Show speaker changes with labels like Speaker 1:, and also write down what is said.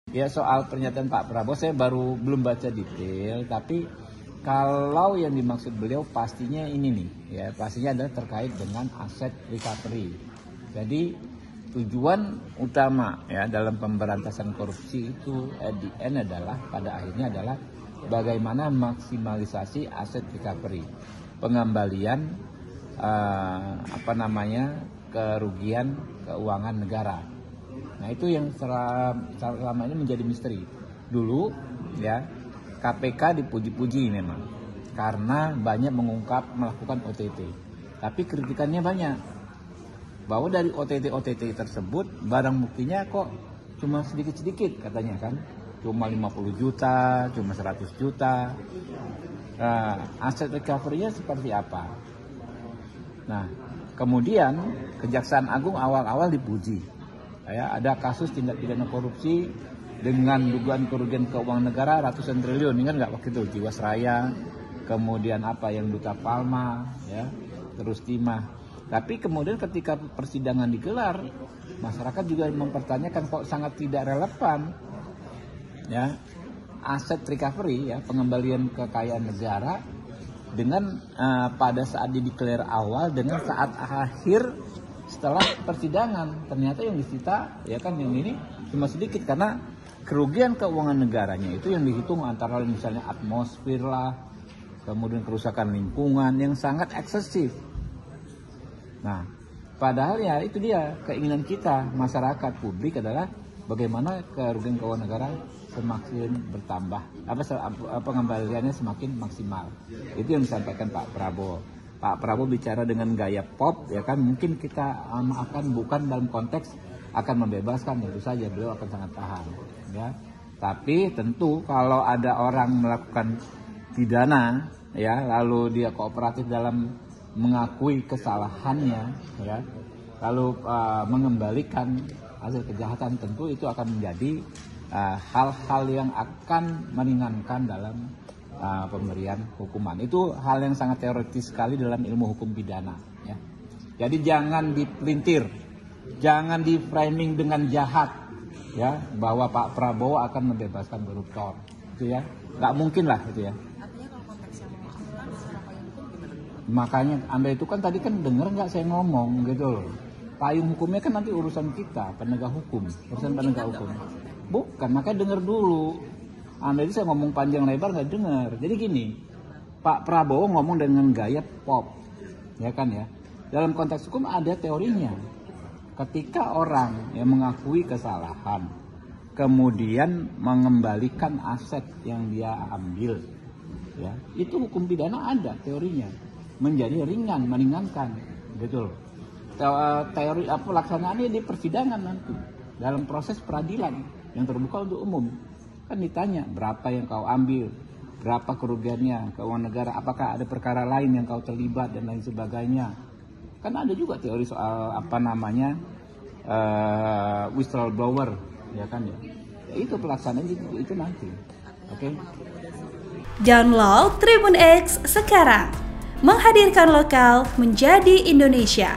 Speaker 1: Ya, soal pernyataan Pak Prabowo saya belum baca detail, tapi kalau yang dimaksud beliau pastinya ini nih, ya pastinya adalah terkait dengan aset recovery. Jadi tujuan utama ya dalam pemberantasan korupsi itu at the end adalah pada akhirnya adalah bagaimana maksimalisasi aset recovery, pengembalian kerugian keuangan negara. Nah itu yang selama ini menjadi misteri. Dulu ya KPK dipuji-puji memang karena banyak melakukan OTT. Tapi kritikannya banyak bahwa dari OTT tersebut barang buktinya kok cuma sedikit-sedikit katanya kan. Cuma 50 juta, cuma 100 juta. Nah, aset recovery-nya seperti apa? Nah, kemudian Kejaksaan Agung awal-awal dipuji. Ya, ada kasus tindak pidana korupsi dengan dugaan kerugian keuangan negara ratusan triliun, ingat nggak waktu itu Jiwasraya, kemudian yang Duta Palma, ya, terus Timah. Tapi kemudian ketika persidangan digelar, masyarakat juga mempertanyakan kok sangat tidak relevan, ya, aset recovery, ya, pengembalian kekayaan negara dengan pada saat dideklar awal dengan saat akhir setelah persidangan. Ternyata yang disita ya kan yang ini cuma sedikit karena kerugian keuangan negaranya itu yang dihitung antara misalnya atmosfer lah, kemudian kerusakan lingkungan yang sangat eksesif. Nah, padahal ya itu dia keinginan kita masyarakat publik adalah bagaimana kerugian keuangan negara semakin bertambah, pengembaliannya semakin maksimal. Itu yang disampaikan Pak Prabowo. Pak Prabowo bicara dengan gaya pop, ya kan, mungkin kita akan bukan dalam konteks akan membebaskan, itu saja beliau akan sangat paham, ya. Tapi tentu kalau ada orang melakukan pidana, ya, lalu dia kooperatif dalam mengakui kesalahannya, ya, lalu mengembalikan hasil kejahatan, tentu itu akan menjadi hal-hal yang akan meringankan dalam pemberian hukuman. Itu hal yang sangat teoritis sekali dalam ilmu hukum pidana, ya. Jadi jangan dipelintir, jangan di framing dengan jahat, ya, bahwa Pak Prabowo akan membebaskan koruptor, itu ya, nggak mungkin lah itu ya.
Speaker 2: Artinya kalau konteksnya mau ambil secara payung hukum gimana?
Speaker 1: Makanya Anda itu kan tadi kan dengar nggak saya ngomong gitu loh. Payung hukumnya kan nanti urusan kita, penegak hukum, urusan penegak hukum. Bukan, makanya dengar dulu. Anda ini saya ngomong panjang lebar nggak dengar. Jadi gini, Pak Prabowo ngomong dengan gaya pop, ya kan ya. Dalam konteks hukum ada teorinya. Ketika orang yang mengakui kesalahan, kemudian mengembalikan aset yang dia ambil, ya, itu hukum pidana ada teorinya, menjadi ringan, meringankan, gitu loh. Teori pelaksanaannya di persidangan nanti dalam proses peradilan yang terbuka untuk umum. Kan ditanya berapa yang kau ambil, berapa kerugiannya keuangan negara, apakah ada perkara lain yang kau terlibat dan lain sebagainya. Kan ada juga teori soal whistleblower, ya kan ya. Itu pelaksanaannya itu nanti. Oke.
Speaker 3: Download Tribun X sekarang, menghadirkan lokal menjadi Indonesia.